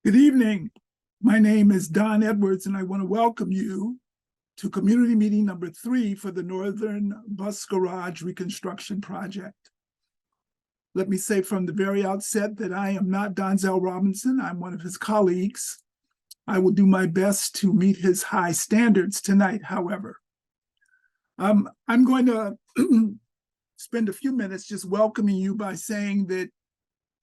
Good evening. My name is Don Edwards, and I want to welcome you to community meeting number 3 for the Northern Bus Garage Reconstruction Project. Let me say from the very outset that I am not Donzel Robinson. I'm one of his colleagues. I will do my best to meet his high standards tonight, however. I'm going to spend a few minutes just welcoming you by saying that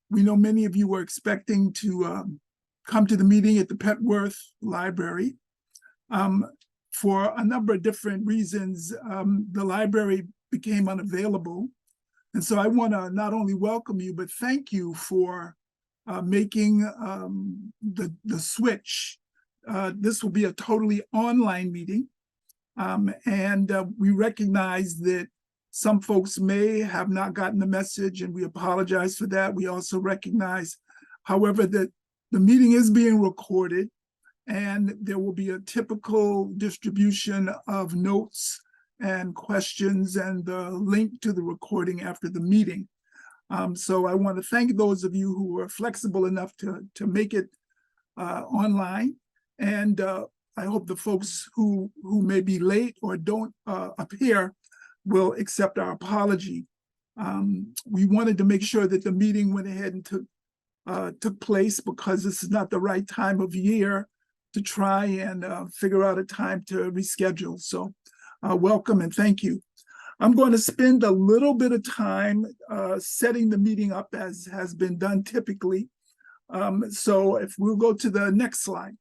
we know many of you were expecting to come to the meeting at the Petworth Library. For a number of different reasons, the library became unavailable. And so I want to not only welcome you, but thank you for making the switch. This will be a totally online meeting. And we recognize that some folks may have not gotten the message, and we apologize for that. We also recognize, however, that the meeting is being recorded, and there will be a typical distribution of notes and questions and the link to the recording after the meeting. So I want to thank those of you who were flexible enough to make it online. And I hope the folks who may be late or don't appear will accept our apology. We wanted to make sure that the meeting went ahead and took place, because this is not the right time of year to try and figure out a time to reschedule. So welcome and thank you. I'm going to spend a little bit of time setting the meeting up as has been done typically. So if we'll go to the next slide.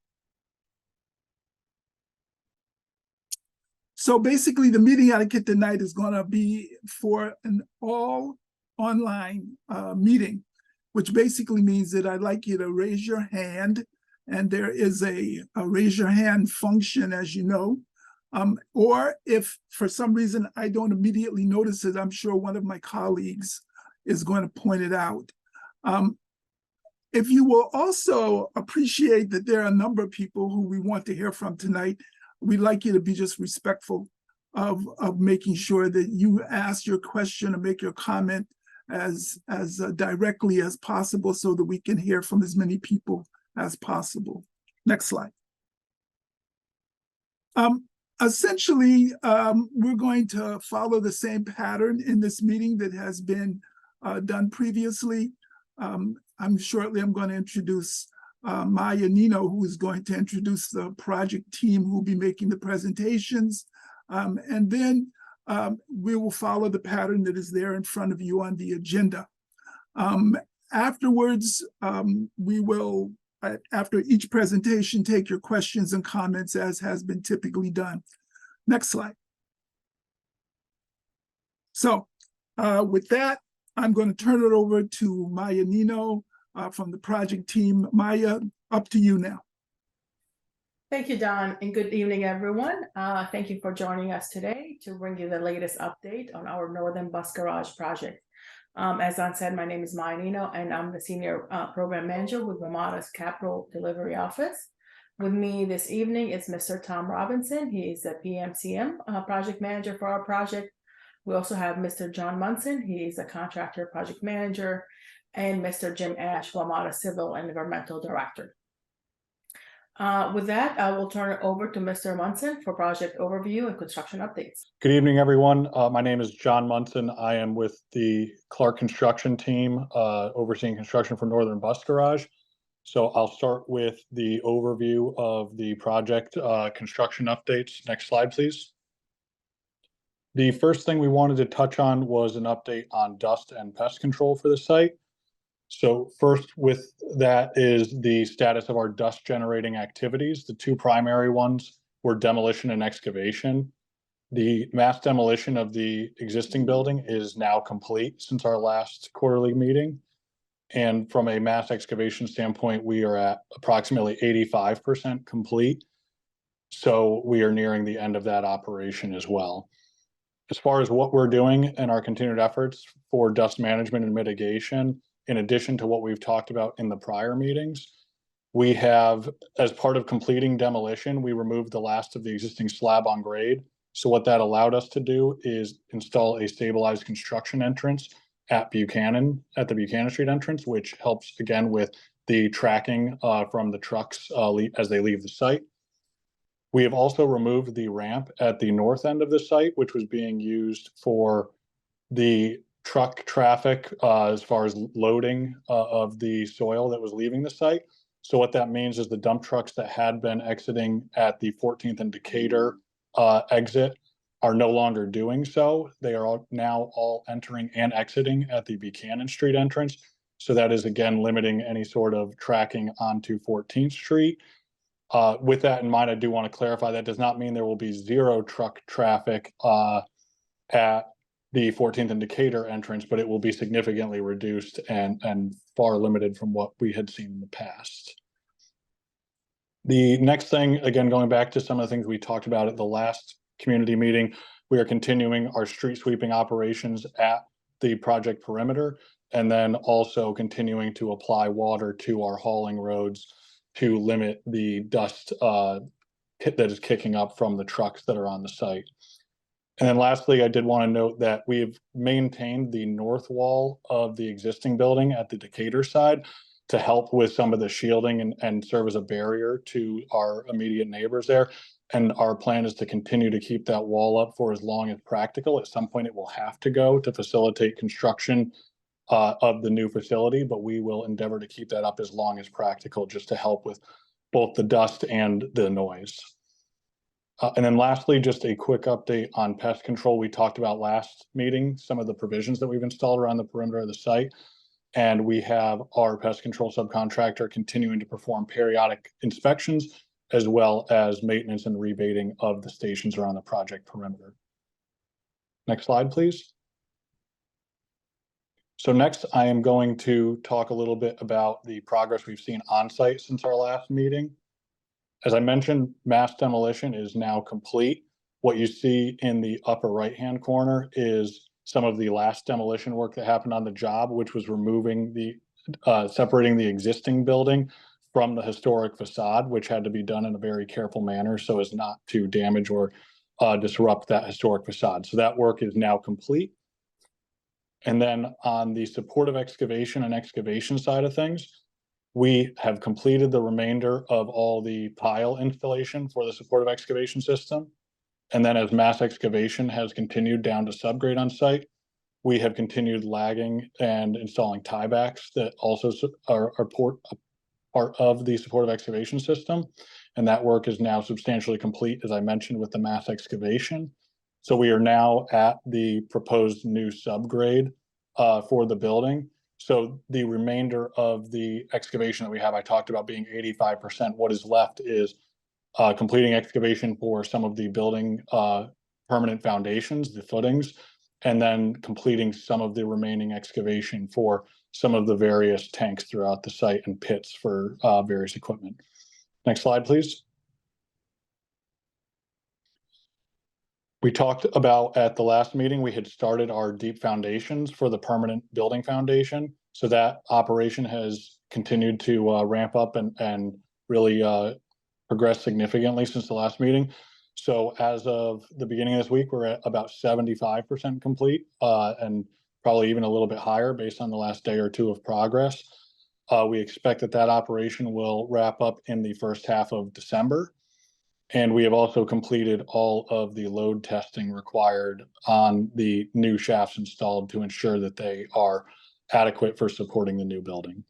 So basically the meeting etiquette tonight is going to be for an all online meeting, which basically means that I'd like you to raise your hand, and there is a raise your hand function, as you know. Or if for some reason I don't immediately notice it, I'm sure one of my colleagues is going to point it out. If you will also appreciate that there are a number of people who we want to hear from tonight, we'd like you to be just respectful of making sure that you ask your question or make your comment as directly as possible, so that we can hear from as many people as possible. Next slide. Essentially, we're going to follow the same pattern in this meeting that has been done previously. I'm going to introduce Maya Nino, who is going to introduce the project team who will be making the presentations. And then we will follow the pattern that is there in front of you on the agenda. Afterwards, we will, after each presentation, take your questions and comments as has been typically done. Next slide. So with that, I'm going to turn it over to Maya Nino from the project team. Maya, up to you now. Thank you, Don, and good evening, everyone. Thank you for joining us today to bring you the latest update on our Northern Bus Garage project. As Don said, my name is Maya Nino, and I'm the Senior Program Manager with WMATA's Capital Delivery Office. With me this evening is Mr. Tom Robinson. He is the PMCM Project Manager for our project. We also have Mr. John Munson. He is a Contractor Project Manager, and Mr. Jim Ash, WMATA Civil and Environmental Director. With that, I will turn it over to Mr. Munson for project overview and construction updates. Good evening, everyone. My name is John Munson. I am with the Clark construction team, overseeing construction for Northern Bus Garage. So I'll start with the overview of the project construction updates. Next slide, please. The first thing we wanted to touch on was an update on dust and pest control for the site. So first with that is the status of our dust generating activities. The two primary ones were demolition and excavation. The mass demolition of the existing building is now complete since our last quarterly meeting. And from a mass excavation standpoint, we are at approximately 85% complete. So we are nearing the end of that operation as well. As far as what we're doing and our continued efforts for dust management and mitigation, in addition to what we've talked about in the prior meetings, we have, as part of completing demolition, we removed the last of the existing slab on grade. So what that allowed us to do is install a stabilized construction entrance at the Buchanan Street entrance, which helps again with the tracking from the trucks as they leave the site. We have also removed the ramp at the north end of the site, which was being used for the truck traffic as far as loading of the soil that was leaving the site. So what that means is the dump trucks that had been exiting at the 14th and Decatur exit are no longer doing so. They are now all entering and exiting at the Buchanan Street entrance. So that is again limiting any sort of tracking onto 14th Street. With that in mind, I do want to clarify that does not mean there will be zero truck traffic at the 14th and Decatur entrance, but it will be significantly reduced and far limited from what we had seen in the past. The next thing, again, going back to some of the things we talked about at the last community meeting, we are continuing our street sweeping operations at the project perimeter, and then also continuing to apply water to our hauling roads to limit the dust that is kicking up from the trucks that are on the site. And then lastly, I did want to note that we have maintained the north wall of the existing building at the Decatur side to help with some of the shielding and serve as a barrier to our immediate neighbors there. And our plan is to continue to keep that wall up for as long as practical. At some point, it will have to go to facilitate construction of the new facility, but we will endeavor to keep that up as long as practical just to help with both the dust and the noise. And then lastly, just a quick update on pest control. We talked about last meeting, some of the provisions that we've installed around the perimeter of the site. And we have our pest control subcontractor continuing to perform periodic inspections, as well as maintenance and rebaiting of the stations around the project perimeter. Next slide, please. So next, I am going to talk a little bit about the progress we've seen on site since our last meeting. As I mentioned, mass demolition is now complete. What you see in the upper right-hand corner is some of the last demolition work that happened on the job, which was removing the, separating the existing building from the historic facade, which had to be done in a very careful manner so as not to damage or disrupt that historic facade. So that work is now complete. And then on the supportive excavation and excavation side of things, we have completed the remainder of all the pile installation for the supportive excavation system. And then as mass excavation has continued down to subgrade on site, we have continued lagging and installing tiebacks that also are part of the supportive excavation system. And that work is now substantially complete, as I mentioned, with the mass excavation. So we are now at the proposed new subgrade for the building. So the remainder of the excavation that we have, I talked about being 85%. What is left is completing excavation for some of the building permanent foundations, the footings, and then completing some of the remaining excavation for some of the various tanks throughout the site and pits for various equipment. Next slide, please. We talked about at the last meeting, we had started our deep foundations for the permanent building foundation. So that operation has continued to ramp up and really progress significantly since the last meeting. So as of the beginning of this week, we're at about 75% complete and probably even a little bit higher based on the last day or two of progress. We expect that that operation will wrap up in the first half of December. And we have also completed all of the load testing required on the new shafts installed to ensure that they are adequate for supporting the new building.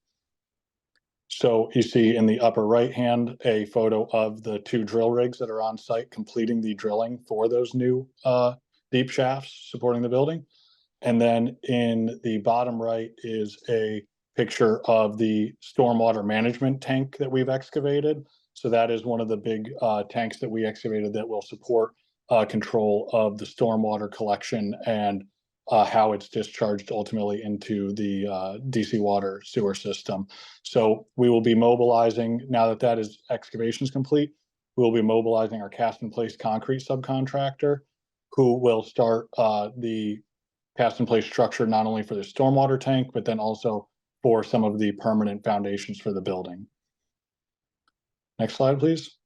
So you see in the upper right hand a photo of the 2 drill rigs that are on site completing the drilling for those new deep shafts supporting the building. And then in the bottom right is a picture of the stormwater management tank that we've excavated. So that is one of the big tanks that we excavated that will support control of the stormwater collection and how it's discharged ultimately into the DC water sewer system. So we will be mobilizing, now that that is excavation is complete, we will be mobilizing our cast in place concrete subcontractor who will start the cast in place structure not only for the stormwater tank, but then also for some of the permanent foundations for the building. Next slide, please.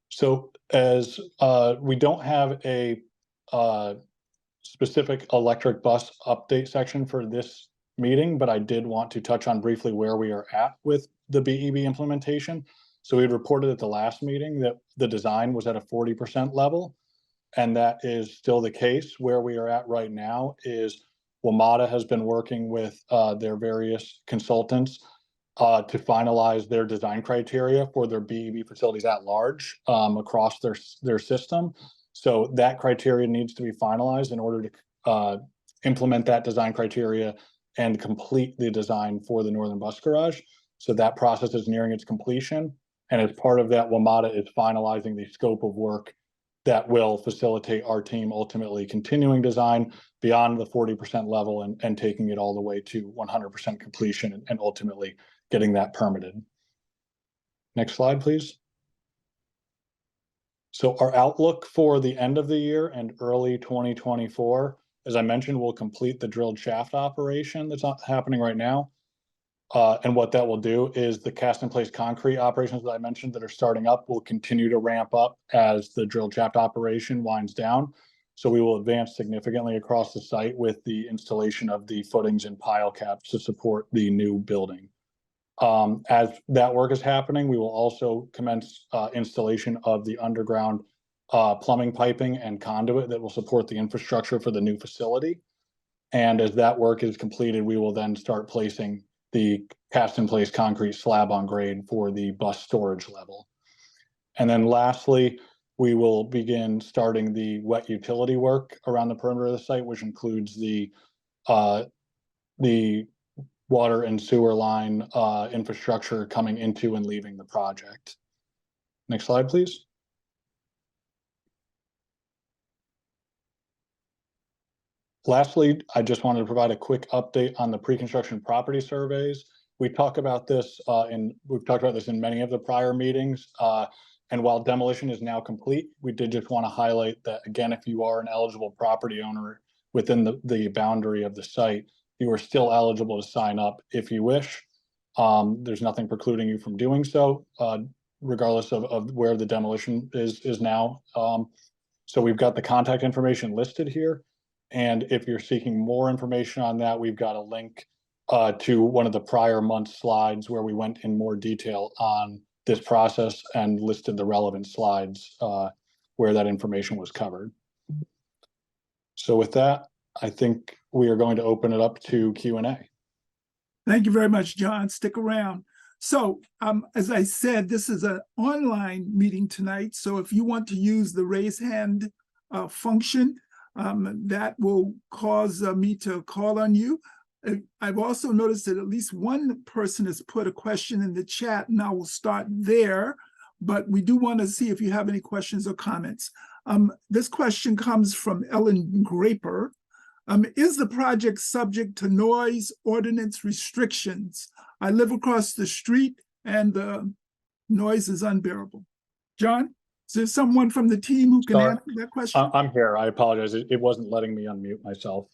So as we don't have a specific electric bus update section for this meeting, but I did want to touch on briefly where we are at with the BEB implementation. So we had reported at the last meeting that the design was at a 40% level, and that is still the case. Where we are at right now is WMATA has been working with their various consultants to finalize their design criteria for their BEB facilities at large across their system. So that criteria needs to be finalized in order to implement that design criteria and complete the design for the Northern Bus Garage. So that process is nearing its completion. And as part of that, WMATA is finalizing the scope of work that will facilitate our team ultimately continuing design beyond the 40% level and taking it all the way to 100% completion and ultimately getting that permitted. Next slide, please. So our outlook for the end of the year and early 2024, as I mentioned, we'll complete the drilled shaft operation that's not happening right now. And what that will do is the cast in place concrete operations that I mentioned that are starting up will continue to ramp up as the drilled shaft operation winds down. So we will advance significantly across the site with the installation of the footings and pile caps to support the new building. As that work is happening, we will also commence installation of the underground plumbing, piping, and conduit that will support the infrastructure for the new facility. And as that work is completed, we will then start placing the cast in place concrete slab on grade for the bus storage level. And then lastly, we will begin starting the wet utility work around the perimeter of the site, which includes the water and sewer line infrastructure coming into and leaving the project. Next slide, please. Lastly, I just wanted to provide a quick update on the pre-construction property surveys. We talk about this we've talked about this in many of the prior meetings. And while demolition is now complete, we did just want to highlight that, again, if you are an eligible property owner within the boundary of the site, you are still eligible to sign up if you wish. There's nothing precluding you from doing so, regardless of where the demolition is now. So we've got the contact information listed here. And if you're seeking more information on that, we've got a link to one of the prior month slides where we went in more detail on this process and listed the relevant slides where that information was covered. So with that, I think we are going to open it up to Q&A. Thank you very much, John. Stick around. So as I said, this is an online meeting tonight. So if you want to use the raise hand function, that will cause me to call on you. I've also noticed that at least one person has put a question in the chat, and I will start there. But we do want to see if you have any questions or comments. This question comes from Ellen Graper. Is the project subject to noise ordinance restrictions? I live across the street and the noise is unbearable. John, is there someone from the team who can answer that question? I'm here. I apologize. It wasn't letting me unmute myself.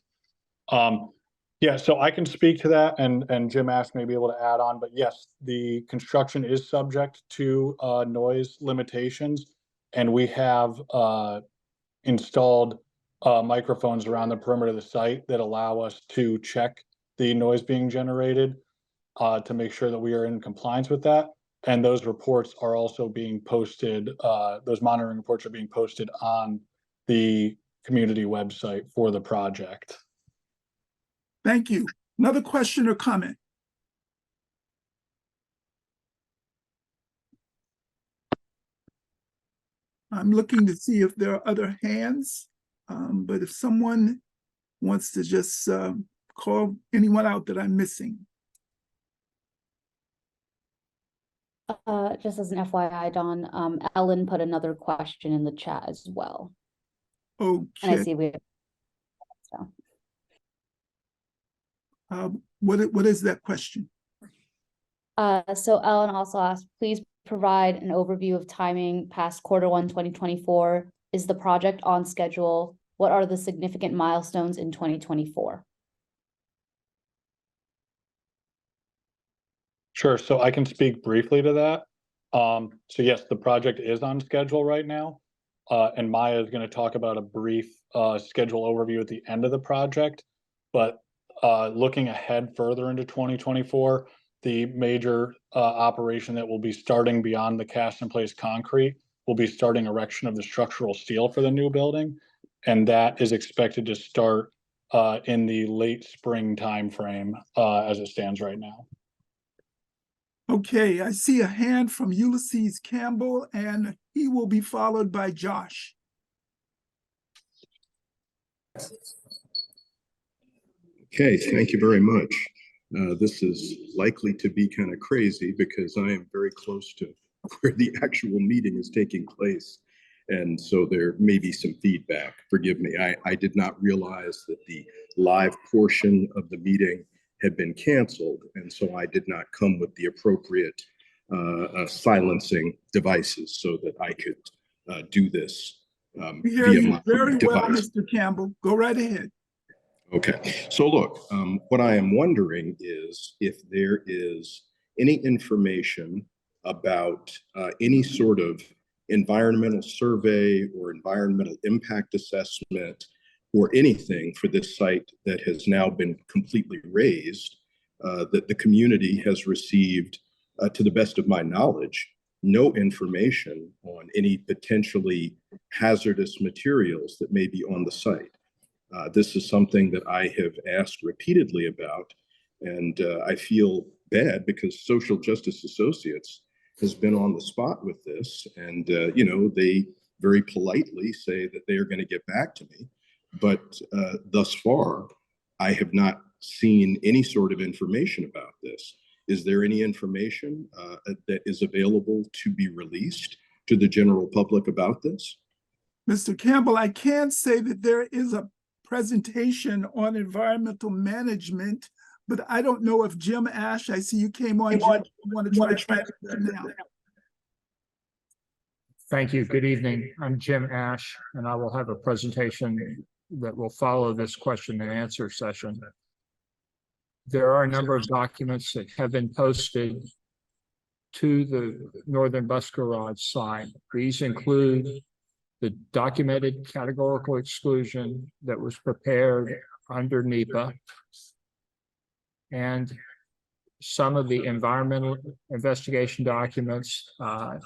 Yeah, so I can speak to that, and Jim Ash may be able to add on, but yes, the construction is subject to noise limitations, and we have installed microphones around the perimeter of the site that allow us to check the noise being generated to make sure that we are in compliance with that. And those reports are also being posted, those monitoring reports are being posted on the community website for the project. Thank you. Another question or comment? I'm looking to see if there are other hands, but if someone wants to just call anyone out that I'm missing. Just as an FYI, Don, Ellen put another question in the chat as well. Okay. And I see we have, so. What is that question? So Ellen also asked, please provide an overview of timing past Q1 2024. Is the project on schedule? What are the significant milestones in 2024? Sure, so I can speak briefly to that. So yes, the project is on schedule right now. And Maya is going to talk about a brief schedule overview at the end of the project. But looking ahead further into 2024, the major operation that will be starting beyond the cast in place concrete will be starting erection of the structural steel for the new building. And that is expected to start in the late spring timeframe as it stands right now. Okay, I see a hand from Ulysses Campbell, and he will be followed by Josh. Okay, thank you very much. This is likely to be kind of crazy because I am very close to where the actual meeting is taking place. And so there may be some feedback. Forgive me. I did not realize that the live portion of the meeting had been canceled. And so I did not come with the appropriate silencing devices so that I could do this We hear via you my very well, device. Mr. Campbell. Go right ahead. Okay, so look, what I am wondering is if there is any information about any sort of environmental survey or environmental impact assessment or anything for this site that has now been completely razed, that the community has received, to the best of my knowledge, no information on any potentially hazardous materials that may be on the site. This is something that I have asked repeatedly about, and I feel bad because Social Justice Associates has been on the spot with this, and you know, they very politely say that they are going to get back to me, but thus far, I have not seen any sort of information about this. Is there any information that is available to be released to the general public about this? Mr. Campbell, I can say that there is a presentation on environmental management, but I don't know if Jim Ash, I see you came on, Jim, you want to try it now. Thank you. Good evening. I'm Jim Ash, and I will have a presentation that will follow this question and answer session. There are a number of documents that have been posted to the Northern Bus Garage site. These include the documented categorical exclusion that was prepared under NEPA and some of the environmental investigation documents. I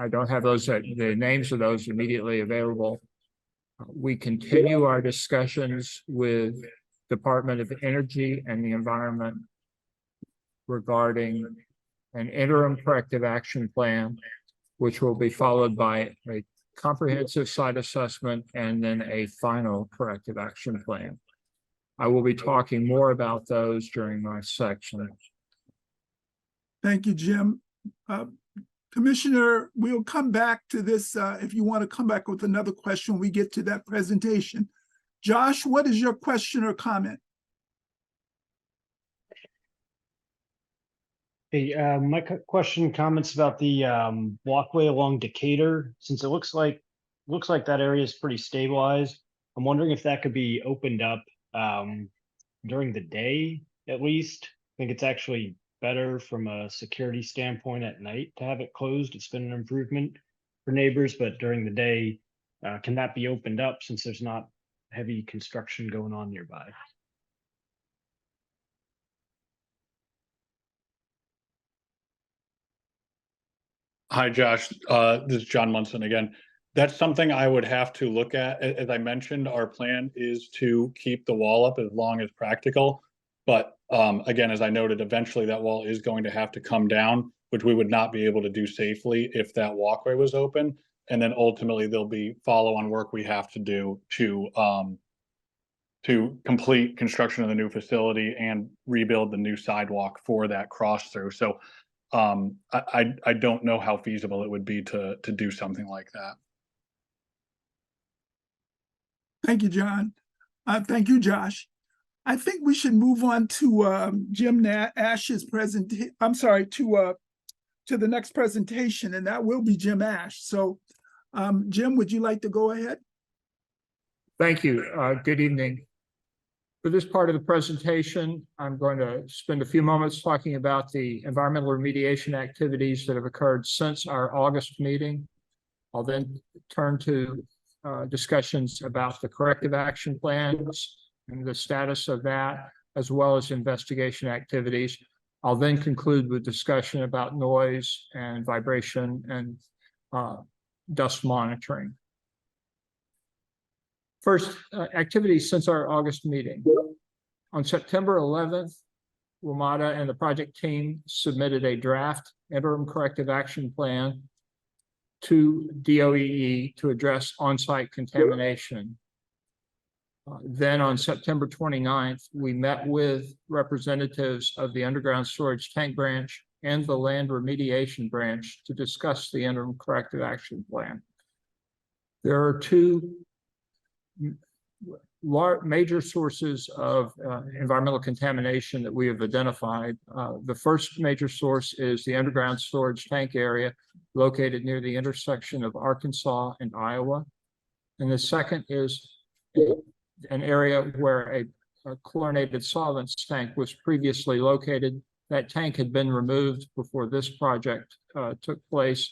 don't have those, the names of those immediately available. We continue our discussions with Department of Energy and the Environment regarding an interim corrective action plan, which will be followed by a comprehensive site assessment and then a final corrective action plan. I will be talking more about those during my section. Thank you, Jim. Commissioner, we'll come back to this if you want to come back with another question when we get to that presentation. Josh, what is your question or comment? Hey, my comments about the walkway along Decatur, since it looks like that area is pretty stabilized. I'm wondering if that could be opened up during the day at least. I think it's actually better from a security standpoint at night to have it closed. It's been an improvement for neighbors, but during the day, can that be opened up since there's not heavy construction going on nearby? Hi, Josh. This is John Munson again. That's something I would have to look at. As I mentioned, our plan is to keep the wall up as long as practical. But again, as I noted, eventually that wall is going to have to come down, which we would not be able to do safely if that walkway was open. And then ultimately there'll be follow-on work we have to do to complete construction of the new facility and rebuild the new sidewalk for that cross through. So I don't know how feasible it would be to do something like that. Thank you, John. Thank you, Josh. I think we should move on to Jim Ash's presentation. I'm sorry, to the next presentation, and that will be Jim Ash. So, Jim, would you like to go ahead? Thank you. Good evening. For this part of the presentation, I'm going to spend a few moments talking about the environmental remediation activities that have occurred since our August meeting. I'll then turn to discussions about the corrective action plans and the status of that. as well as investigation activities. I'll then conclude with discussion about noise and vibration and dust monitoring. First, activities since our August meeting. On September 11th, WMATA and the project team submitted a draft interim corrective action plan to DOEE to address on-site contamination. Then on September 29th, we met with representatives of the underground storage tank branch and the land remediation branch to discuss the interim corrective action plan. There are two major sources of environmental contamination that we have identified. The first major source is the underground storage tank area located near the intersection of Arkansas and Iowa. And the second is an area where a chlorinated solvents tank was previously located. That tank had been removed before this project took place,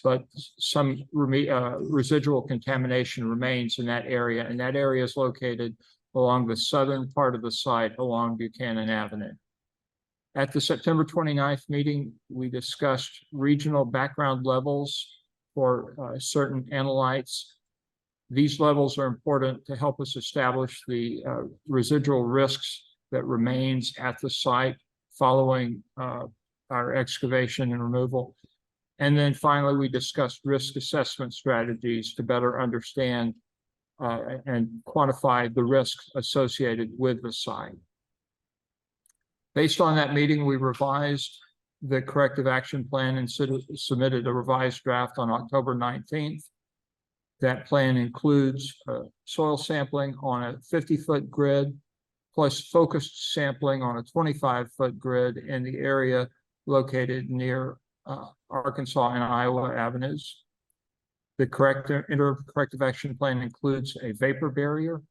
but some residual contamination remains in that area, and that area is located along the southern part of the site along Buchanan Avenue. At the September 29th meeting, we discussed regional background levels for certain analytes. These levels are important to help us establish the residual risks that remains at the site following our excavation and removal. And then finally, we discussed risk assessment strategies to better understand and quantify the risks associated with the site. Based on that meeting, we revised the corrective action plan and submitted a revised draft on October 19th. That plan includes soil sampling on a 50-foot grid, plus focused sampling on a 25-foot grid in the area located near Arkansas and Iowa avenues. The interim corrective action plan includes a vapor barrier.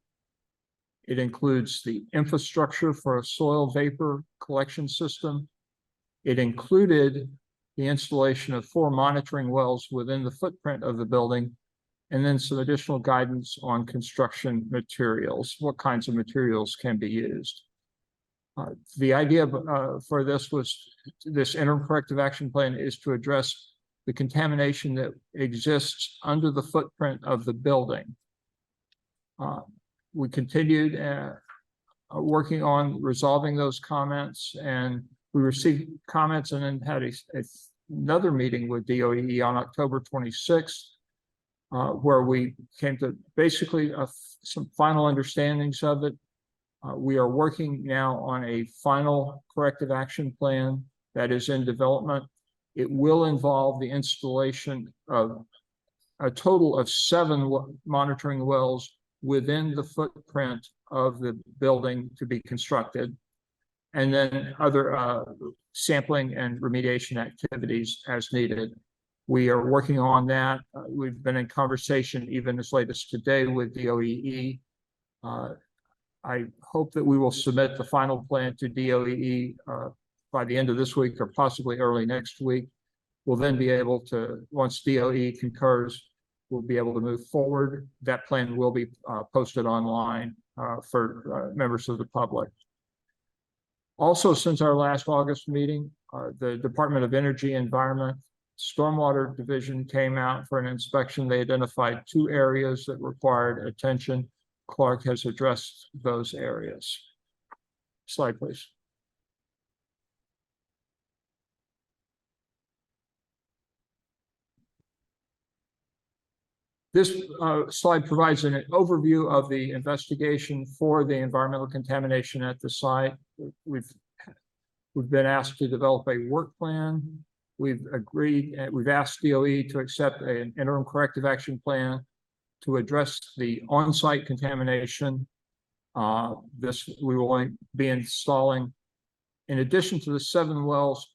It includes the infrastructure for a soil vapor collection system. It included the installation of 4 monitoring wells within the footprint of the building, and then some additional guidance on construction materials, what kinds of materials can be used. The idea for this interim corrective action plan is to address the contamination that exists under the footprint of the building. We continued working on resolving those comments, and we received comments and then had another meeting with DOEE on October 26th, where we came to basically some final understandings of it. We are working now on a final corrective action plan that is in development. It will involve the installation of a total of 7 monitoring wells within the footprint of the building to be constructed, and then other sampling and remediation activities as needed. We are working on that. We've been in conversation even as late as today with DOEE. I hope that we will submit the final plan to DOEE by the end of this week or possibly early next week. We'll then be able to, once DOE concurs, we'll be able to move forward. That plan will be posted online for members of the public. Also, since our last August meeting, the Department of Energy and Environment Stormwater Division came out for an inspection. They identified 2 areas that required attention. Clark has addressed those areas. Slide, please. This slide provides an overview of the investigation for the environmental contamination at the site. We've been asked to develop a work plan. We've asked DOE to accept an interim corrective action plan to address the on-site contamination. We will be installing, in addition to the 7 wells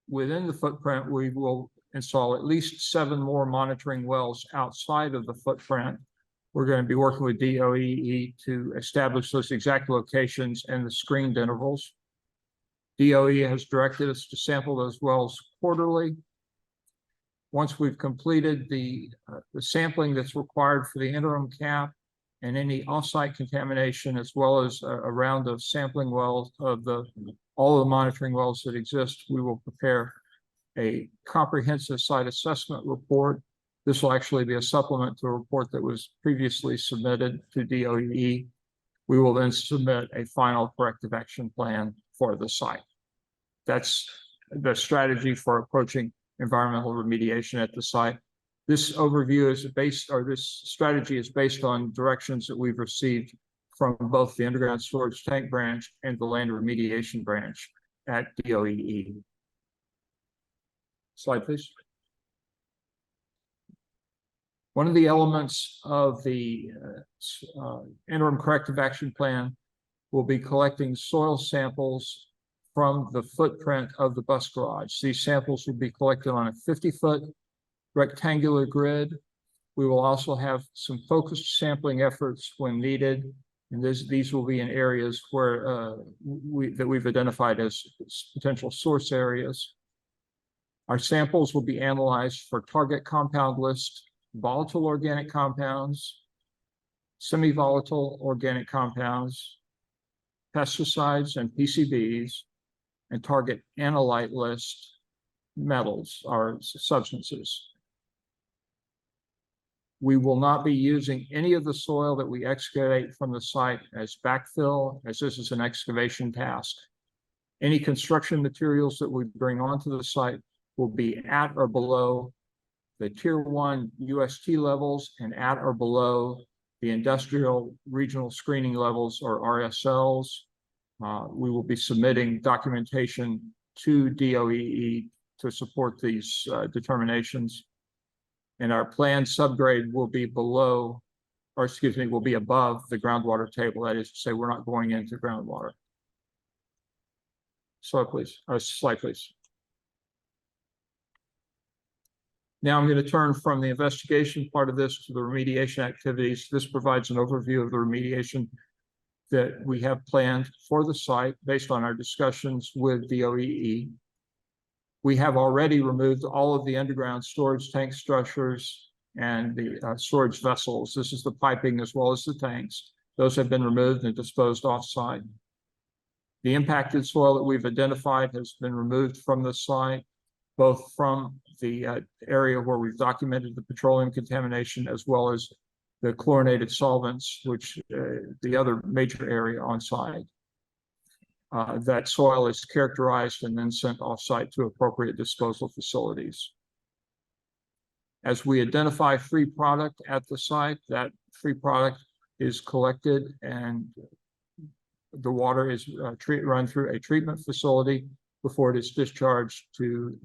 within the footprint, we will install at least 7 more monitoring wells outside of the footprint. We're going to be working with DOEE to establish those exact locations and the screened intervals. DOE has directed us to sample those wells quarterly. Once we've completed the sampling that's required for the interim cap, and any offsite contamination, as well as a round of sampling wells of all of the monitoring wells that exist. We will prepare a comprehensive site assessment report. This will actually be a supplement to a report that was previously submitted to DOE. We will then submit a final corrective action plan for the site. That's the strategy for approaching environmental remediation at the site. This overview is based, or this strategy is based on directions that we've received from both the underground storage tank branch and the land remediation branch at DOE. Slide, please. One of the elements of the interim corrective action plan will be collecting soil samples from the footprint of the bus garage. These samples will be collected on a 50-foot rectangular grid. We will also have some focused sampling efforts when needed, and these will be in areas where we've identified as potential source areas. Our samples will be analyzed for target compound list, volatile organic compounds, semi-volatile organic compounds, pesticides and PCBs, and target analyte list metals or substances. We will not be using any of the soil that we excavate from the site as backfill, as this is an excavation task. Any construction materials that we bring onto the site will be at or below the Tier 1 UST levels and at or below the industrial regional screening levels, or RSLs. We will be submitting documentation to DOE to support these determinations. And our planned subgrade will be below, or excuse me, will be above the groundwater table. That is to say, we're not going into groundwater. Slide, please. Slide, please. Now I'm going to turn from the investigation part of this to the remediation activities. This provides an overview of the remediation that we have planned for the site based on our discussions with DOE. We have already removed all of the underground storage tank structures and the storage vessels. This is the piping as well as the tanks. Those have been removed and disposed off-site. The impacted soil that we've identified has been removed from the site, both from the area where we've documented the petroleum contamination as well as the chlorinated solvents, which the other major area on site. That soil is characterized and then sent off-site to appropriate disposal facilities. As we identify free product at the site, that free product is collected and the water is run through a treatment facility before it is discharged to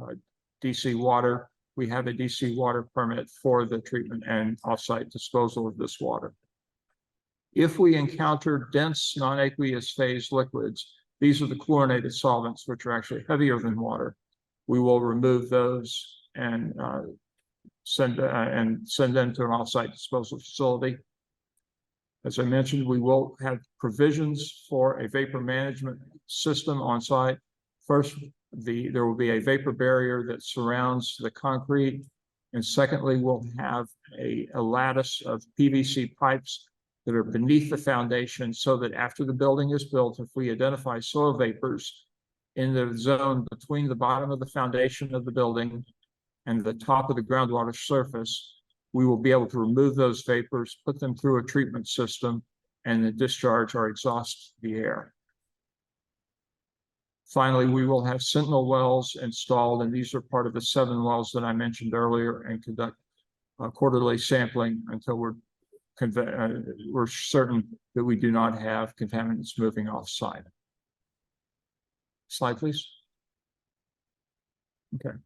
DC water. We have a DC water permit for the treatment and off-site disposal of this water. If we encounter dense non-aqueous phase liquids, these are the chlorinated solvents, which are actually heavier than water. We will remove those and send them to an off-site disposal facility. As I mentioned, we will have provisions for a vapor management system on site. First, there will be a vapor barrier that surrounds the concrete. And secondly, we'll have a lattice of PVC pipes that are beneath the foundation so that after the building is built, if we identify soil vapors in the zone between the bottom of the foundation of the building and the top of the groundwater surface, we will be able to remove those vapors, put them through a treatment system, and then discharge or exhaust the air. Finally, we will have sentinel wells installed, and these are part of the 7 wells that I mentioned earlier, and conduct quarterly sampling until we're certain that we do not have contaminants moving off-site. Slide, please. Okay.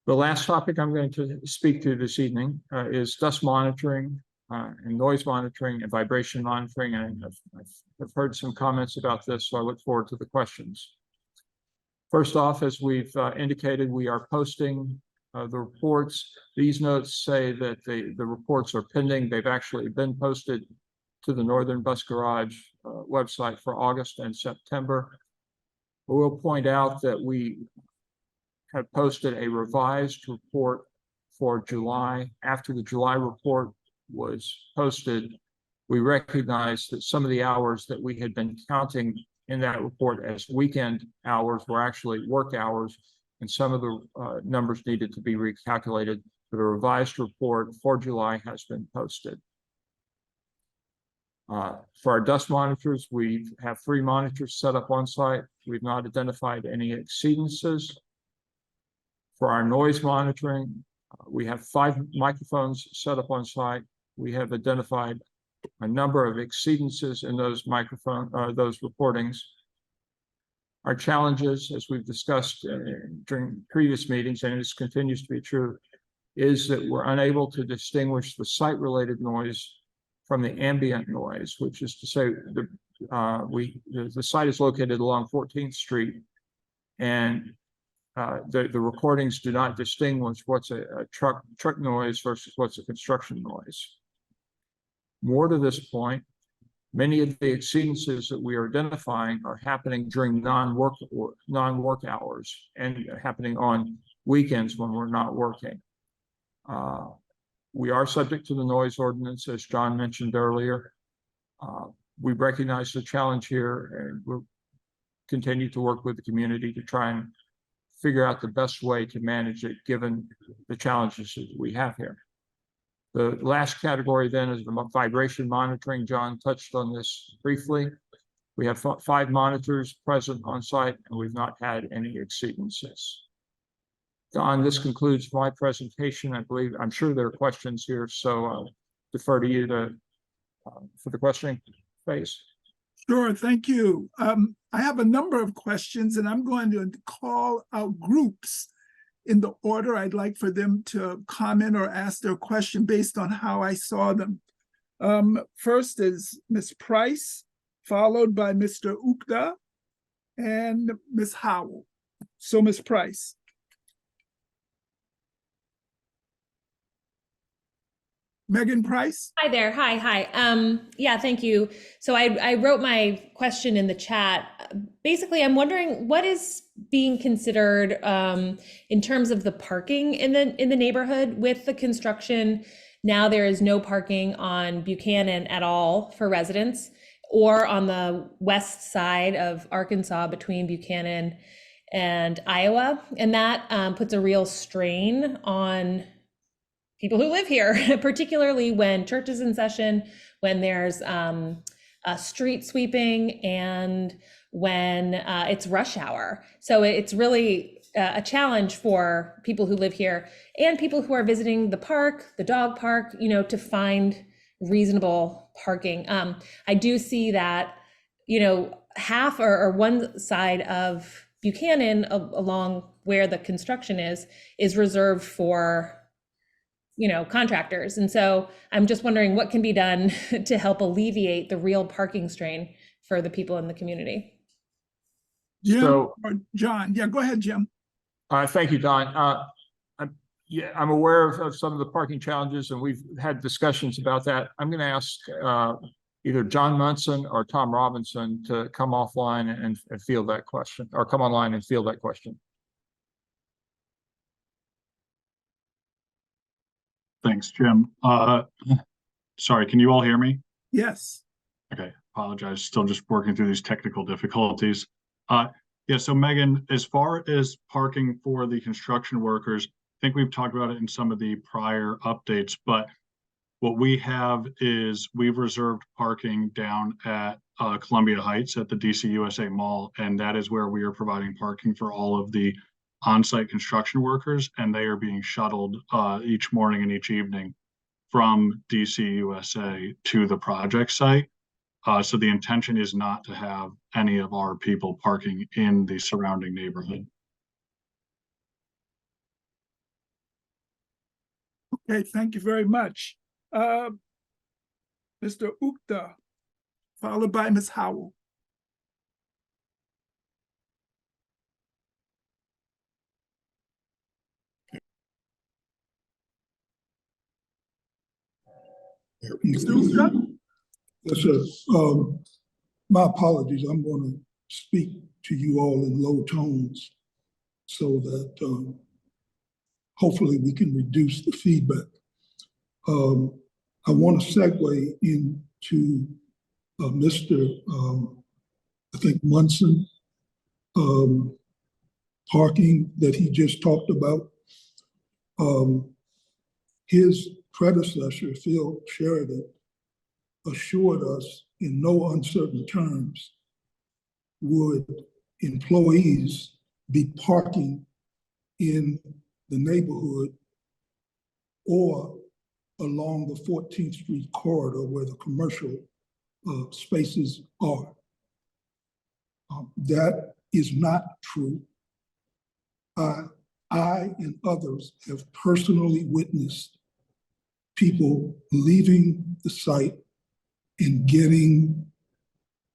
The last topic I'm going to speak to this evening is dust monitoring and noise monitoring and vibration monitoring. And I've heard some comments about this, so I look forward to the questions. First off, as we've indicated, we are posting the reports. These notes say that the reports are pending. They've actually been posted to the Northern Bus Garage website for August and September. We'll point out that we have posted a revised report for July. After the July report, was posted, we recognized that some of the hours that we had been counting in that report as weekend hours were actually work hours, and some of the numbers needed to be recalculated. The revised report for July has been posted. For our dust monitors, we have 3 monitors set up on site. We've not identified any exceedances. For our noise monitoring, we have 5 microphones set up on site. We have identified a number of exceedances in those those reportings. Our challenges, as we've discussed during previous meetings, and this continues to be true, is that we're unable to distinguish the site-related noise from the ambient noise, which is to say the site is located along 14th Street, and the recordings do not distinguish what's a truck noise versus what's a construction noise. More to this point, many of the exceedances that we are identifying are happening during non-work hours and happening on weekends when we're not working. We are subject to the noise ordinance, as John mentioned earlier. We recognize the challenge here, and we'll continue to work with the community to try and figure out the best way to manage it, given the challenges that we have here. The last category then is the vibration monitoring. John touched on this briefly. We have 5 monitors present on site, and we've not had any exceedances. Don, this concludes my presentation. I'm sure there are questions here, so I'll defer to you for the questioning phase. Sure, thank you. I have a number of questions, and I'm going to call out groups in the order I'd like for them to comment or ask their question based on how I saw them. First is Ms. Price, followed by Mr. Ukda and Ms. Howell. So Ms. Price. Megan Price? Hi there. Hi. Yeah, thank you. So I wrote my question in the chat. Basically, I'm wondering what is being considered in terms of the parking in the neighborhood with the construction. Now there is no parking on Buchanan at all for residents, or on the west side of Arkansas between Buchanan and Iowa, and that puts a real strain on people who live here, particularly when church is in session, when there's street sweeping, and when it's rush hour. So it's really a challenge for people who live here and people who are visiting the park, the dog park, to find reasonable parking. I do see that, half or one side of Buchanan along where the construction is reserved for contractors. And so I'm just wondering what can be done to help alleviate the real parking strain for the people in the community. Jim or John? Yeah, go ahead, Jim. Thank you, Don. I'm aware of some of the parking challenges, and we've had discussions about that. I'm going to ask either John Munson or Tom Robinson to come offline and field that question, or come online and field that question. Thanks, Jim. Sorry, can you all hear me? Yes. Okay, apologize. Still just working through these technical difficulties. Yeah, so Megan, as far as parking for the construction workers, I think we've talked about it in some of the prior updates, but what we have is we've reserved parking down at Columbia Heights at the DC USA Mall, and that is where we are providing parking for all of the on-site construction workers, and they are being shuttled each morning and each evening from DC USA to the project site. So the intention is not to have any of our people parking in the surrounding neighborhood. Okay, thank you very much. Mr. Ukda, followed by Ms. Howell. Mr. Ukda? Yes, sir. My apologies. I'm going to speak to you all in low tones so that hopefully we can reduce the feedback. I want to segue into Mr. I think Munson, parking that he just talked about. His predecessor, Phil Sheridan, assured us in no uncertain terms would employees be parking in the neighborhood or along the 14th Street corridor where the commercial spaces are. That is not true. I and others have personally witnessed people leaving the site and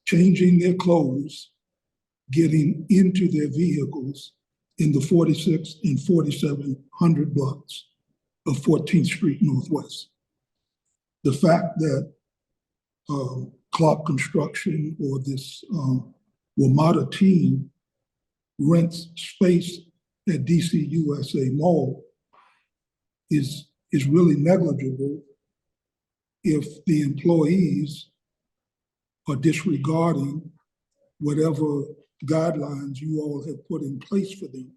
changing their clothes, getting into their vehicles in the 46 and 4700 blocks of 14th Street Northwest. The fact that Clark Construction or this WMATA team rents space at DC USA Mall is really negligible if the employees are disregarding whatever guidelines you all have put in place for them.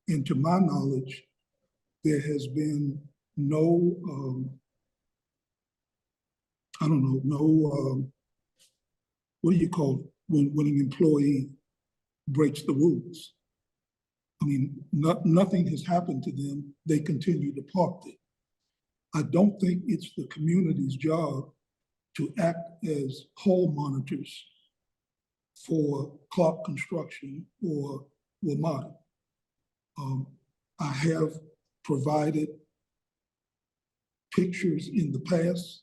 And to my knowledge, there has been no, what do you call it when an employee breaks the rules? I mean, nothing has happened to them. They continue to park there. I don't think it's the community's job to act as hall monitors for Clark Construction or WMATA. I have provided pictures in the past,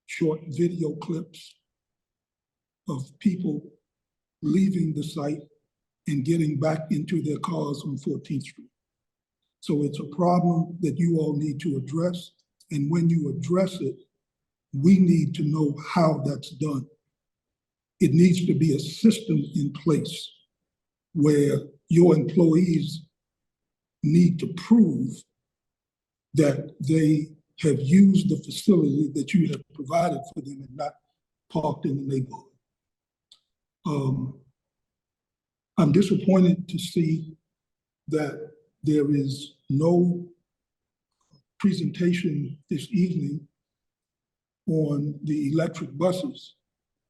short video clips of people leaving the site and getting back into their cars on 14th Street. So it's a problem that you all need to address. And when you address it, we need to know how that's done. It needs to be a system in place where your employees need to prove that they have used the facility that you have provided for them and not parked in the neighborhood. I'm disappointed to see that there is no presentation this evening on the electric buses,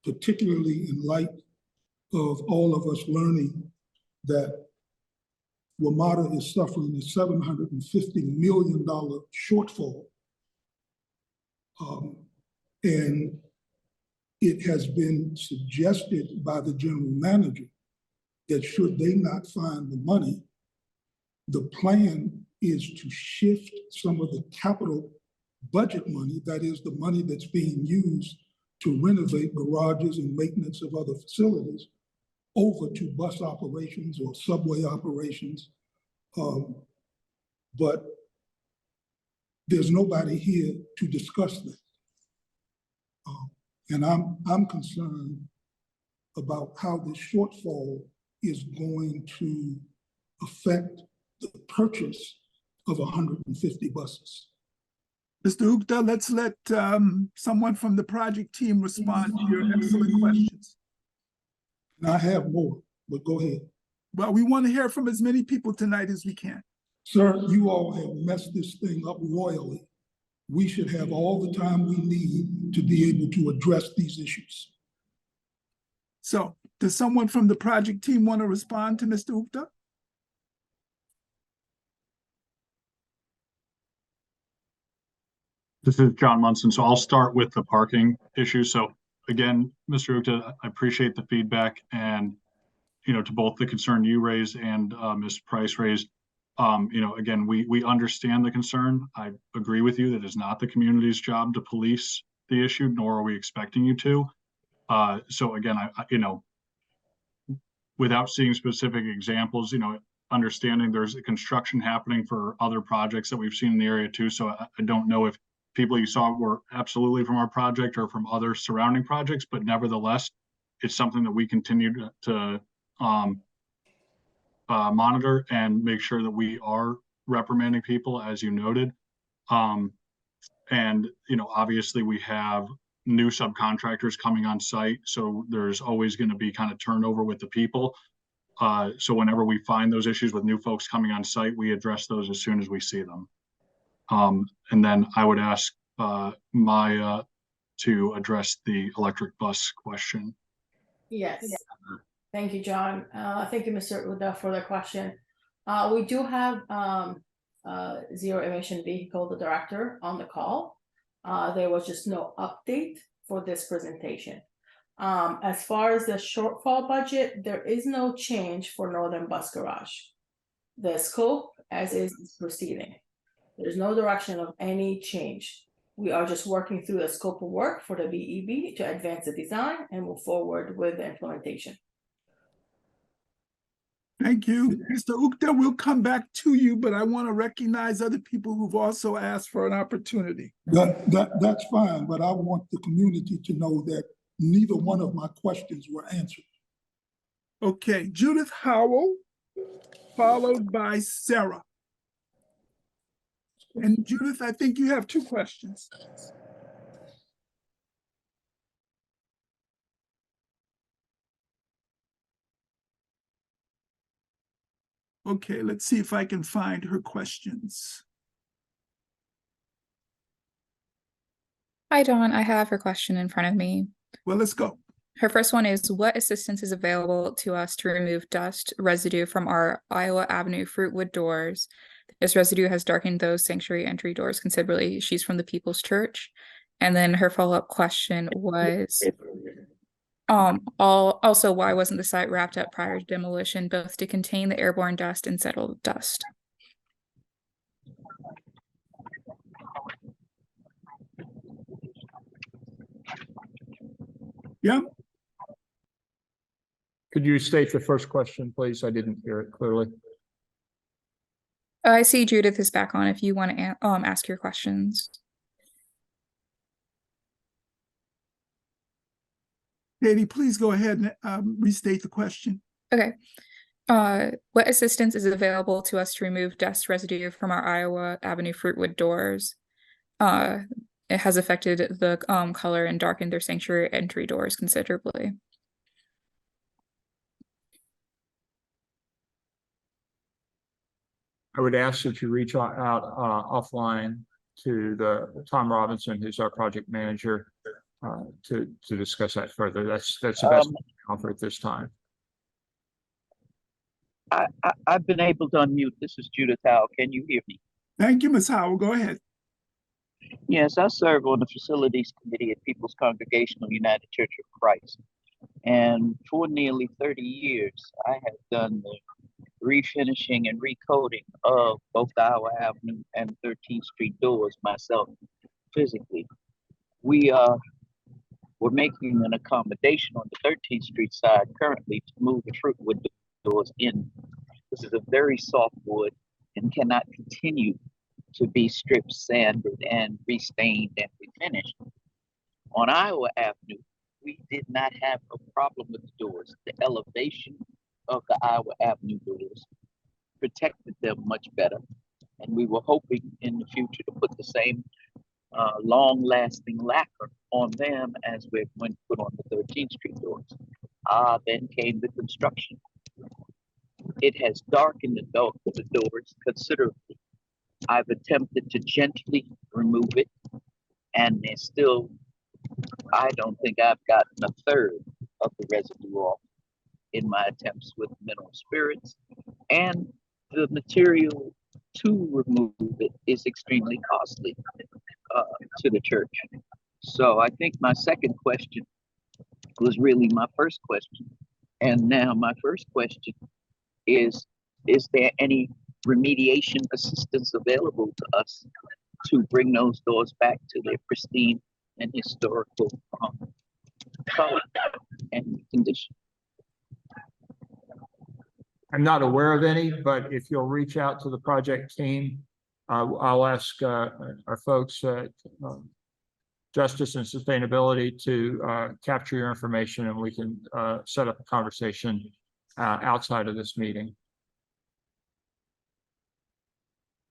particularly in light of all of us learning that WMATA is suffering a $750 million shortfall. And it has been suggested by the general manager that should they not find the money, the plan is to shift some of the capital budget money, that is the money that's being used to renovate garages and maintenance of other facilities, over to bus operations or subway operations. But there's nobody here to discuss that. And I'm concerned about how this shortfall is going to affect the purchase of 150 buses. Mr. Gupta, let's let someone from the project team respond to your excellent questions. And I have more, but go ahead. Well, we want to hear from as many people tonight as we can. Sir, you all have messed this thing up royally. We should have all the time we need to be able to address these issues. So, does someone from the project team want to respond to Mr. Gupta? This is John Munson. So I'll start with the parking issue. So again, Mr. Gupta, I appreciate the feedback, and to both the concern you raised and Ms. Price raised. Again, we understand the concern. I agree with you that it's not the community's job to police the issue, nor are we expecting you to. So again, without seeing specific examples, understanding there's a construction happening for other projects that we've seen in the area too. So I don't know if people you saw were absolutely from our project or from other surrounding projects, but nevertheless, it's something that we continue to monitor and make sure that we are reprimanding people, as you noted. And, obviously we have new subcontractors coming on site, so there's always going to be kind of turnover with the people. So whenever we find those issues with new folks coming on site, we address those as soon as we see them. And then I would ask Maya to address the electric bus question. Yes. Thank you, John. Thank you, Mr. Uda, for the question. We do have zero emission vehicle, the director, on the call. There was just no update for this presentation. As far as the shortfall budget, there is no change for Northern Bus Garage. The scope as is proceeding. There's no direction of any change. We are just working through the scope of work for the BEB to advance the design and move forward with the implementation. Thank you. Mr. Ukta, we'll come back to you, but I want to recognize other people who've also asked for an opportunity. That's fine, but I want the community to know that neither one of my questions were answered. Okay, Judith Howell, followed by Sarah. And Judith, I think you have two questions. Okay, let's see if I can find her questions. Hi, Dawn. I have her question in front of me. Well, let's go. Her first one is, what assistance is available to us to remove dust residue from our Iowa Avenue fruitwood doors? This residue has darkened those sanctuary entry doors considerably. She's from the People's Church. And then her follow-up question was, also, why wasn't the site wrapped up prior to demolition, both to contain the airborne dust and settled dust? Yeah. Could you state the first question, please? I didn't hear it clearly. I see Judith is back on if you want to ask your questions. Katie, please go ahead and restate the question. Okay. What assistance is available to us to remove dust residue from our Iowa Avenue fruitwood doors? It has affected the color and darkened their sanctuary entry doors considerably. I would ask that you reach out offline to the Tom Robinson, who's our project manager, to discuss that further. That's the best we can offer at this time. I've been able to unmute. This is Judith Howell. Can you hear me? Thank you, Ms. Howell. Go ahead. Yes, I serve on the Facilities Committee at People's Congregational United Church of Christ. And for nearly 30 years, I have done the refinishing and recoating of both the Iowa Avenue and 13th Street doors myself physically. We're making an accommodation on the 13th Street side currently to move the fruitwood doors in. This is a very soft wood and cannot continue to be stripped, sanded, and restained and refinished. On Iowa Avenue, we did not have a problem with the doors. The elevation of the Iowa Avenue doors protected them much better. And we were hoping in the future to put the same long-lasting lacquer on them as we're going to put on the 13th Street doors. Then came the construction. It has darkened the doors considerably. I've attempted to gently remove it, and there's still, I don't think I've gotten a third of the residue off in my attempts with mineral spirits, and the material to remove it is extremely costly to the church. So I think my second question was really my first question. And now my first question is there any remediation assistance available to us to bring those doors back to their pristine and historical color and condition? I'm not aware of any, but if you'll reach out to the project team, I'll ask our folks at Justice and Sustainability to capture your information, and we can set up a conversation outside of this meeting.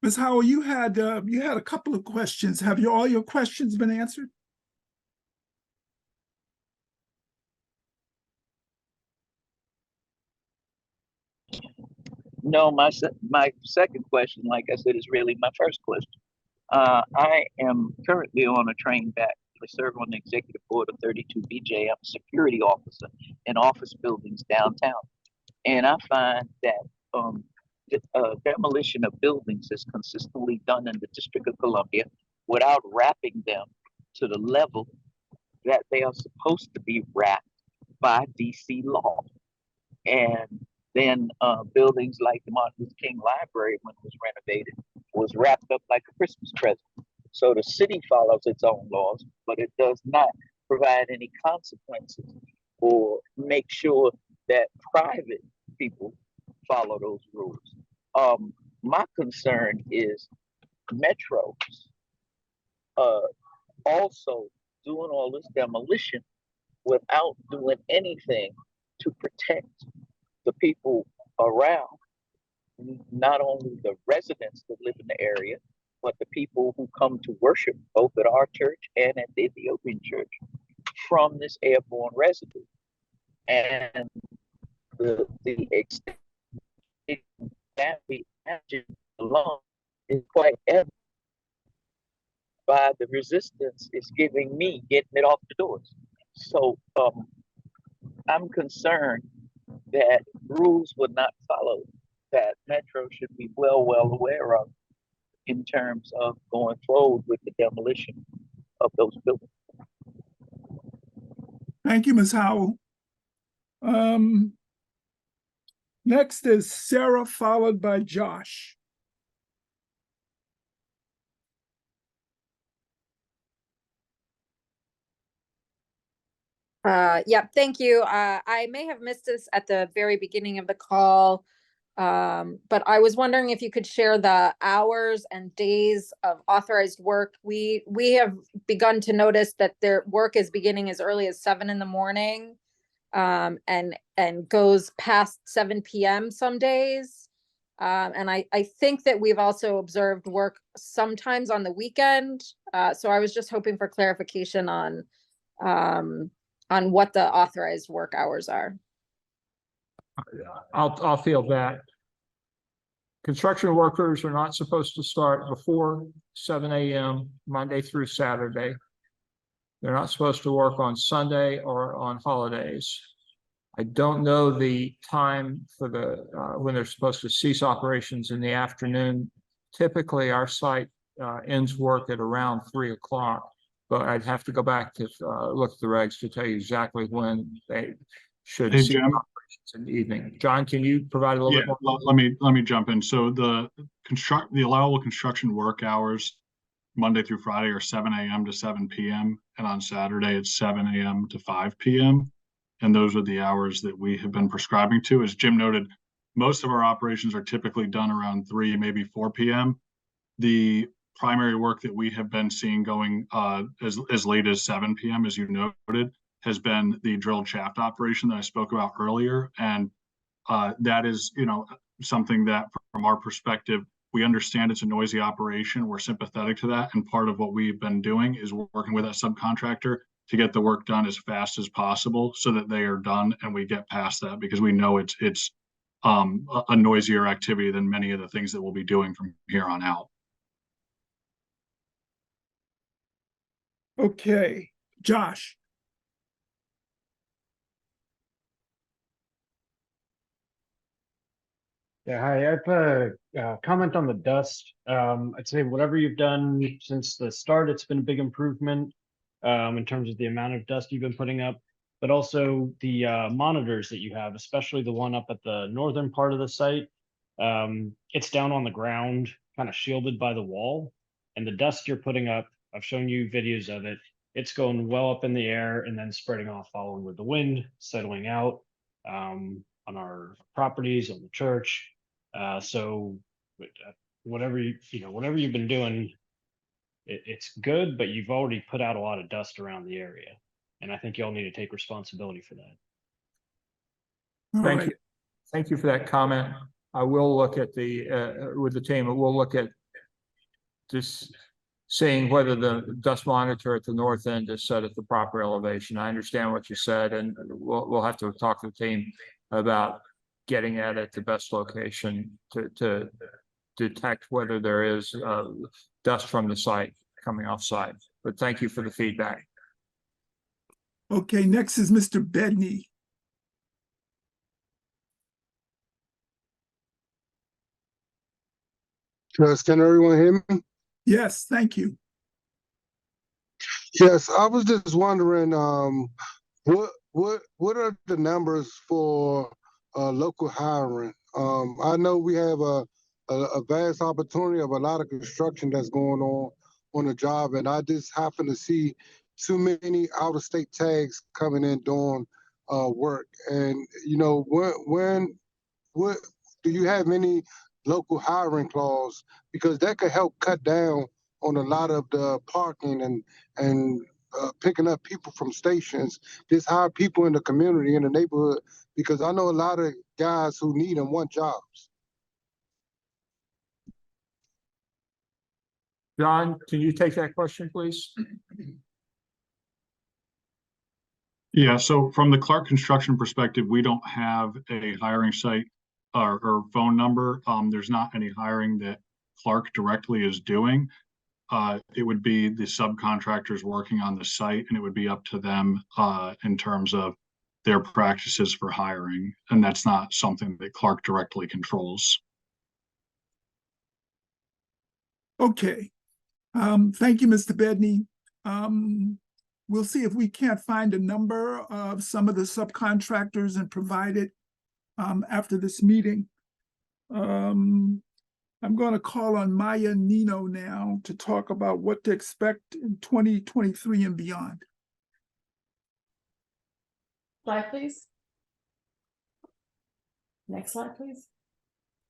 Ms. Howell, you had a couple of questions. Have all your questions been answered? No, my second question, like I said, is really my first question. I am currently on a train back. I serve on the executive board of 32 BJ. I'm a security officer in office buildings downtown. And I find that demolition of buildings is consistently done in the District of Columbia without wrapping them to the level that they are supposed to be wrapped by DC law. And then buildings like the Martin Luther King Library, when it was renovated, was wrapped up like a Christmas present. So the city follows its own laws, but it does not provide any consequences or make sure that private people follow those rules. My concern is metros also doing all this demolition without doing anything to protect the people around, not only the residents that live in the area, but the people who come to worship both at our church and at the Ethiopian church from this airborne residue. And the extent that we imagine alone is quite evident by the resistance it's giving me getting it off the doors. So I'm concerned that rules would not follow that Metro should be well aware of in terms of going forward with the demolition of those buildings. Thank you, Ms. Howell. Next is Sarah, followed by Josh. Yeah, thank you. I may have missed this at the very beginning of the call, but I was wondering if you could share the hours and days of authorized work. We have begun to notice that their work is beginning as early as 7 in the morning, and goes past 7 p.m. some days. And I think that we've also observed work sometimes on the weekend. So I was just hoping for clarification on what the authorized work hours are. I'll field that. Construction workers are not supposed to start before 7 a.m. Monday through Saturday. They're not supposed to work on Sunday or on holidays. I don't know the time for the when they're supposed to cease operations in the afternoon. Typically, our site ends work at around 3 o'clock, but I'd have to go back to look at the regs to tell you exactly when they should cease operations in the evening. John, can you provide a little bit more? Let me jump in. So the allowable construction work hours Monday through Friday are 7 a.m. to 7 p.m. and on Saturday it's 7 a.m. to 5 p.m. And those are the hours that we have been prescribing to. As Jim noted, most of our operations are typically done around 3, maybe 4 p.m. The primary work that we have been seeing going as late as 7 p.m., as you noted, has been the drilled shaft operation that I spoke about earlier. And that is, something that from our perspective, we understand it's a noisy operation. We're sympathetic to that. And part of what we've been doing is working with that subcontractor to get the work done as fast as possible so that they are done and we get past that, because we know it's a noisier activity than many of the things that we'll be doing from here on out. Okay, Josh. Yeah, hi. I have a comment on the dust. I'd say whatever you've done since the start, it's been a big improvement in terms of the amount of dust you've been putting up, but also the monitors that you have, especially the one up at the northern part of the site. It's down on the ground, kind of shielded by the wall, and the dust you're putting up, I've shown you videos of it. It's going well up in the air and then spreading off, following with the wind, settling out on our properties, on the church. So whatever whatever you've been doing, it's good, but you've already put out a lot of dust around the area, and I think y'all need to take responsibility for that. Thank you for that comment. I will look at the with the team. We'll look at just seeing whether the dust monitor at the north end is set at the proper elevation. I understand what you said, and we'll have to talk to the team about getting at the best location to detect whether there is dust from the site coming off site. But thank you for the feedback. Okay, next is Mr. Bedney. Yes, can everyone hear me? Yes, thank you. Yes, I was just wondering, what are the numbers for local hiring? I know we have a vast opportunity of a lot of construction that's going on the job, and I just happen to see too many out-of-state tags coming in doing work. And you know, what do you have any local hiring clause? Because that could help cut down on a lot of the parking and picking up people from stations. Just hire people in the community, in the neighborhood, because I know a lot of guys who need and want jobs. John, can you take that question, please? Yeah, so from the Clark Construction perspective, we don't have a hiring site or phone number. There's not any hiring that Clark directly is doing. It would be the subcontractors working on the site, and it would be up to them in terms of their practices for hiring. And that's not something that Clark directly controls. Okay. Thank you, Mr. Bedney. We'll see if we can't find a number of some of the subcontractors and provide it after this meeting. I'm going to call on Maya Nino now to talk about what to expect in 2023 and beyond. Slide, please. Next slide, please.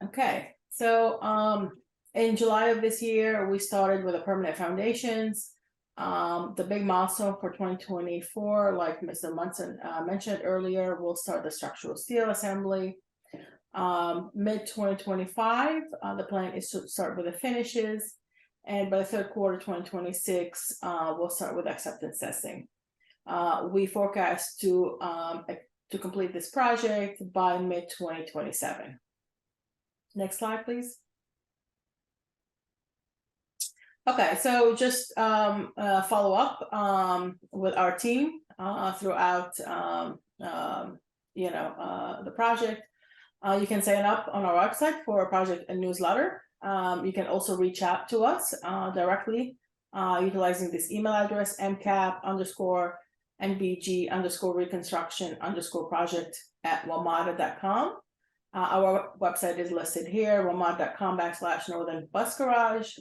Okay, so in July of this year, we started with the permanent foundations. The big milestone for 2024, like Mr. Munson mentioned earlier, we'll start the structural steel assembly. Mid 2025, the plan is to start with the finishes, and by the third quarter 2026, we'll start with acceptance testing. We forecast to complete this project by mid 2027. Next slide, please. Okay, so just follow up with our team throughout the project. You can sign up on our website for a project and newsletter. You can also reach out to us directly utilizing this email address, mcap_NBG_reconstruction_project@wamada.com. Our website is listed here, wamada.com/northernbusgarage.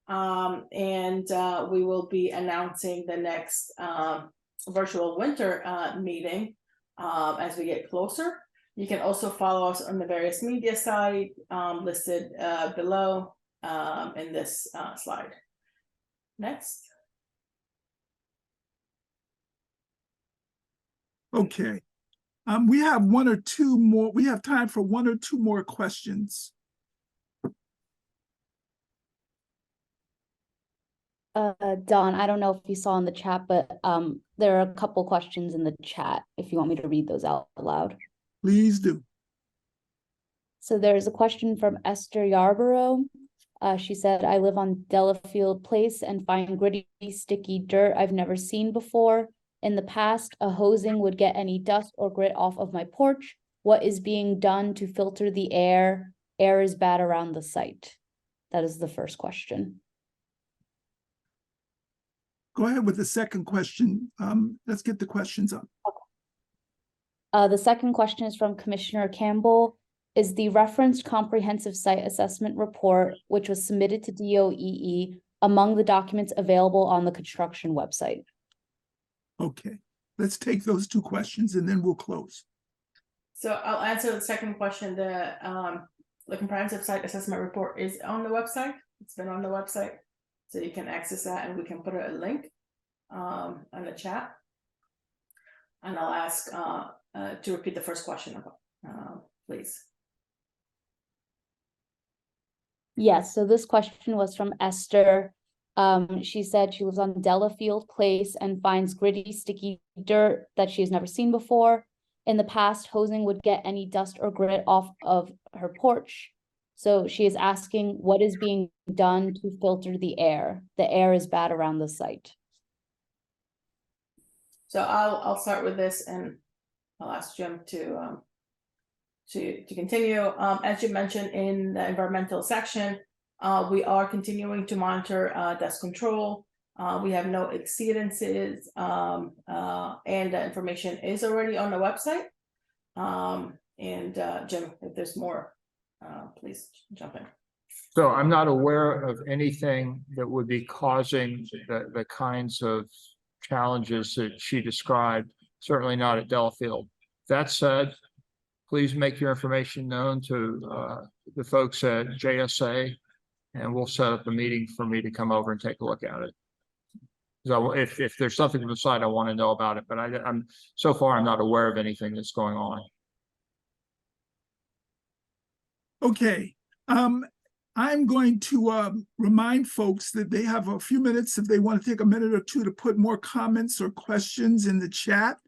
And we will be announcing the next virtual winter meeting as we get closer. You can also follow us on the various media site listed below in this slide. Next. Okay. We have one or two more. We have time for one or two more questions. Don, I don't know if you saw in the chat, but there are a couple questions in the chat if you want me to read those out loud. Please do. So there's a question from Esther Yarborough. She said, I live on Delafield Place and find gritty, sticky dirt I've never seen before. In the past, a hosing would get any dust or grit off of my porch. What is being done to filter the air? Air is bad around the site. That is the first question. Go ahead with the second question. Let's get the questions up. The second question is from Commissioner Campbell. Is the referenced comprehensive site assessment report, which was submitted to DOEE, among the documents available on the construction website? Okay, let's take those two questions and then we'll close. So I'll answer the second question. The comprehensive site assessment report is on the website. It's been on the website, so you can access that, and we can put a link on the chat. And I'll ask to repeat the first question, please. Yes, so this question was from Esther. She said she lives on Delafield Place and finds gritty, sticky dirt that she has never seen before. In the past, hosing would get any dust or grit off of her porch. So she is asking what is being done to filter the air. The air is bad around the site. So I'll start with this and I'll ask Jim to continue. As you mentioned in the environmental section, we are continuing to monitor dust control. We have no exceedances, and the information is already on the website. Jim, if there's more, please jump in. So I'm not aware of anything that would be causing the kinds of challenges that she described, certainly not at Delafield. That said, please make your information known to the folks at JSA, and we'll set up a meeting for me to come over and take a look at it. So if there's something to the side, I want to know about it, but I'm so far I'm not aware of anything that's going on. Okay, I'm going to remind folks that they have a few minutes if they want to take a minute or two to put more comments or questions in the chat.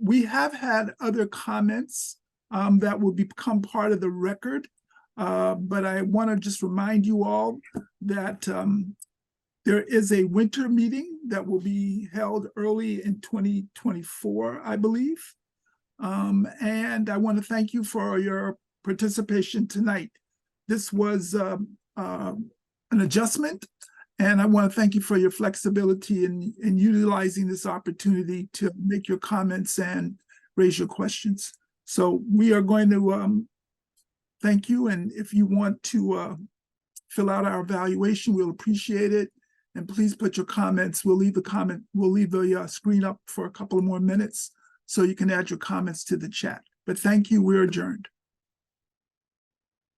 We have had other comments that will become part of the record, but I want to just remind you all that there is a winter meeting that will be held early in 2024, I believe. And I want to thank you for your participation tonight. This was an adjustment, and I want to thank you for your flexibility in utilizing this opportunity to make your comments and raise your questions. So we are going to thank you, and if you want to fill out our evaluation, we'll appreciate it. And please put your comments. We'll leave the screen up for a couple of more minutes so you can add your comments to the chat. But thank you. We're adjourned.